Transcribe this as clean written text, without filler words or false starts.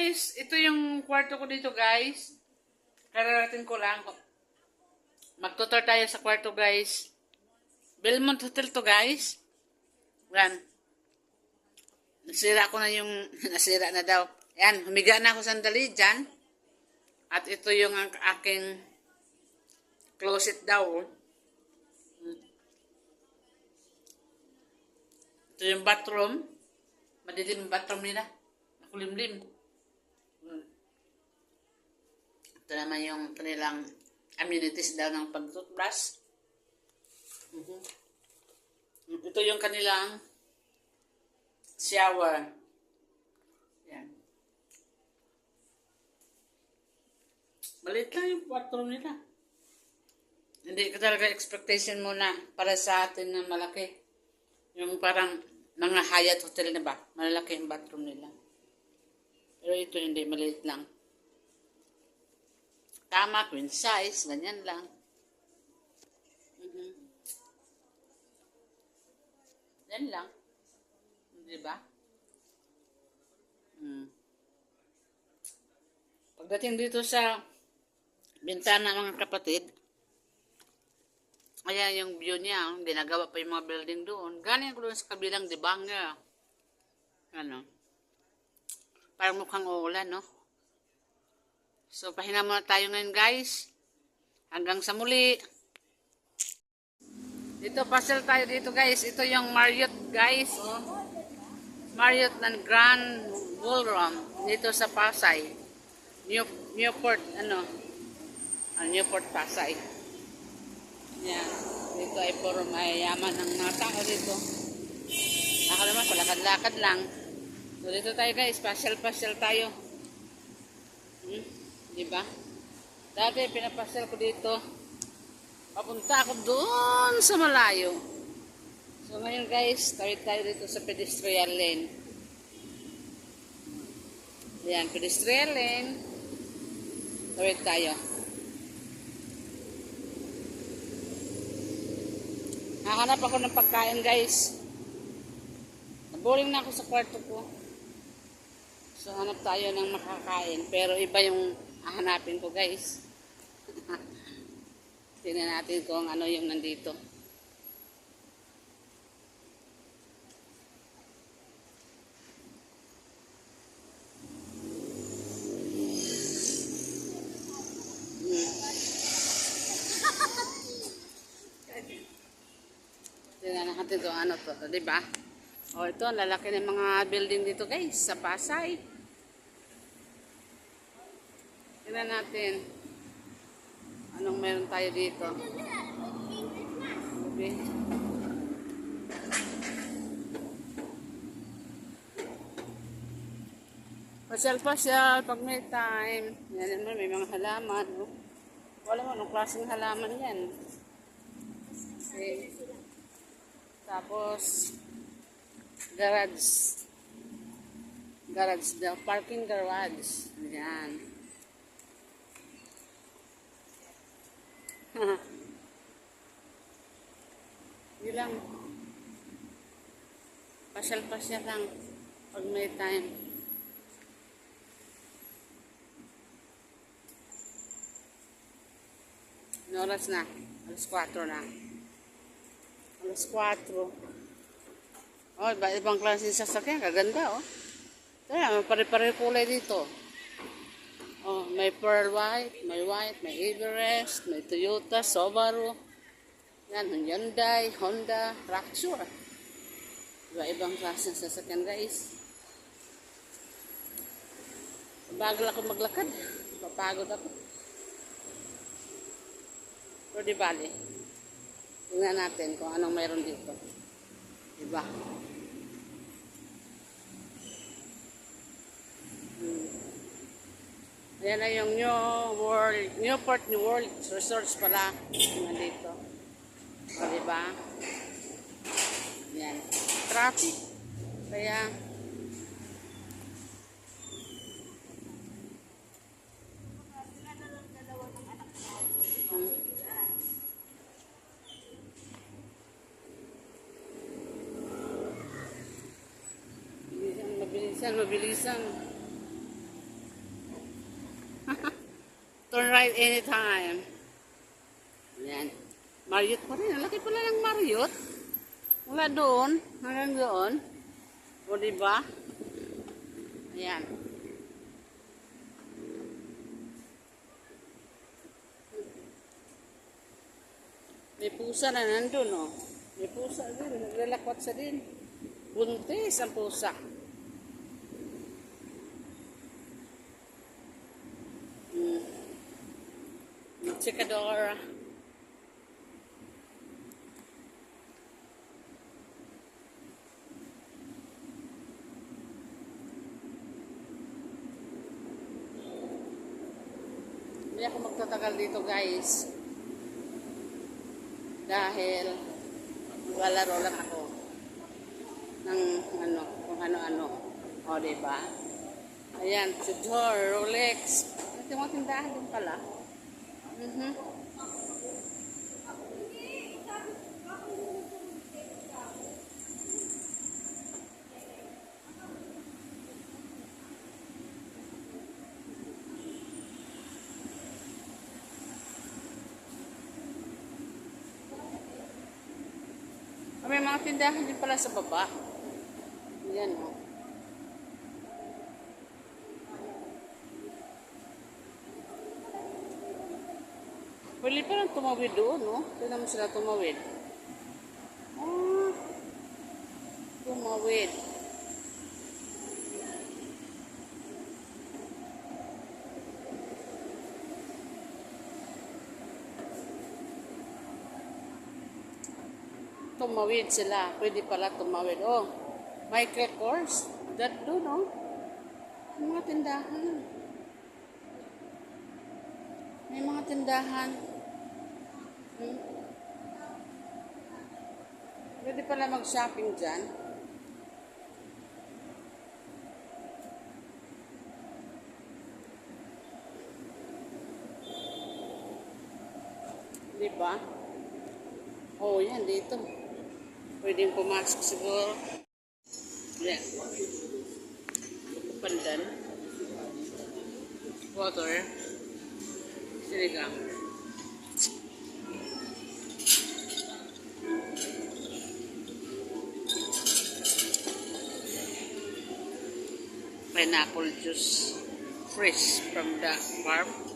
guys, ito yung kwarto ko dito guys. Kararating ko lang. Magtutor tayo sa kwarto guys. Belmont Hotel to guys. Yan. Nasira ko na yung, nasira na daw. Yan, humiga na ako sandali dyan. At ito yung aking closet daw. Ito yung bathroom. Madilim yung bathroom nila. Nakulimlim. Ito naman yung kanilang amenities daw ng pag-toothbrush. Ito yung kanilang shower. Yan. Maliit lang yung bathroom nila. Hindi ka talaga expectation mo na para sa atin na malaki. Yung parang mga Hyatt hotel na ba? Malalaki yung bathroom nila. Pero ito hindi, maliit lang. Tama, queen size, ganyan lang. Yan lang. Di ba? Pagdating dito sa bintana mga kapatid, ayan yung view niya, ginagawa pa yung mga building doon. Galing ko doon sa kabilang dibanga. Ano? Parang mukhang uulan, no? So, pahinga muna tayo ngayon, guys. Hanggang sa muli. Dito, pasel tayo dito, guys. Ito yung Marriott, guys. Oh. Marriott ng Grand Ballroom. Dito sa Pasay. Newport, Newport, Pasay. Yan. Dito ay puro mayayaman ng mga tao dito. Ako naman, palakad-lakad lang. So, dito tayo, guys. Pasyal-pasyal tayo. Diba? Dati, pinapasyal ko dito. Papunta ako doon sa malayo. So, ngayon, guys, tawid tayo dito sa pedestrian lane. Yan, pedestrian lane. Tawid tayo. Nakahanap ako ng pagkain, guys. Naboring na ako sa kwarto ko. So, hanap tayo ng makakain. Pero iba yung hahanapin ko, guys. Tingnan natin kung ano yung nandito. Tingnan natin kung ano to, diba? O, ito, lalaki ng mga building dito, guys, sa Pasay. Tingnan natin anong meron tayo dito. Okay. Pasyal-pasyal pag may time. Yan naman, may mga halaman. Wala mo, anong klaseng halaman yan. Okay. Tapos, garage. Garage daw. Parking garage. Yan. Yun lang. Pasyal-pasyal lang pag may time. Ano oras na? Alas 4 na. Alas 4. Oh, ibang klase ng sasakyan. Kaganda, oh. Kaya, pare-pare kulay dito. Oh, may pearl white, may Everest, may Toyota, Subaru. Yan, Hyundai, Honda, Traxxur. Iba-ibang klase ng sasakyan, guys. Bagal ako maglakad. Papagod ako. Pero di bali. Tingnan natin kung anong mayroon dito. Diba? Ayan na yung Newport New World Resorts pala. Nandito. O, diba? Yan. Traffic. Kaya, mabilisan. it anytime. Yan. Marriott pa rin. Ang laki pala ng Marriott. Mula doon, hanggang doon. O, diba? Ayan. May pusa na nandun, oh. May pusa din. Naglalakwat sa din. Buntis ang pusa. Chikadora. Hindi ako magtatagal dito, guys. Dahil maglalaro lang ako ng ano, kung ano-ano. O, diba? Ayan, Tudor, Rolex. Ito yung mga tindahan din pala. May mga tindahan din pala sa baba. Ayan, o. Pwede pa lang tumawid doon, no? Tignan mo sila tumawid. Ah, tumawid. Tumawid sila. Pwede pala tumawid. Oh, Michael Kors. That doon, no? May mga tindahan. May mga tindahan. Pwede pala mag-shopping dyan. Diba? Oh, yan dito. Pwedeng pumasok siguro. Yan. Pandan. Water. Sinigang. Pineapple juice fresh from the farm.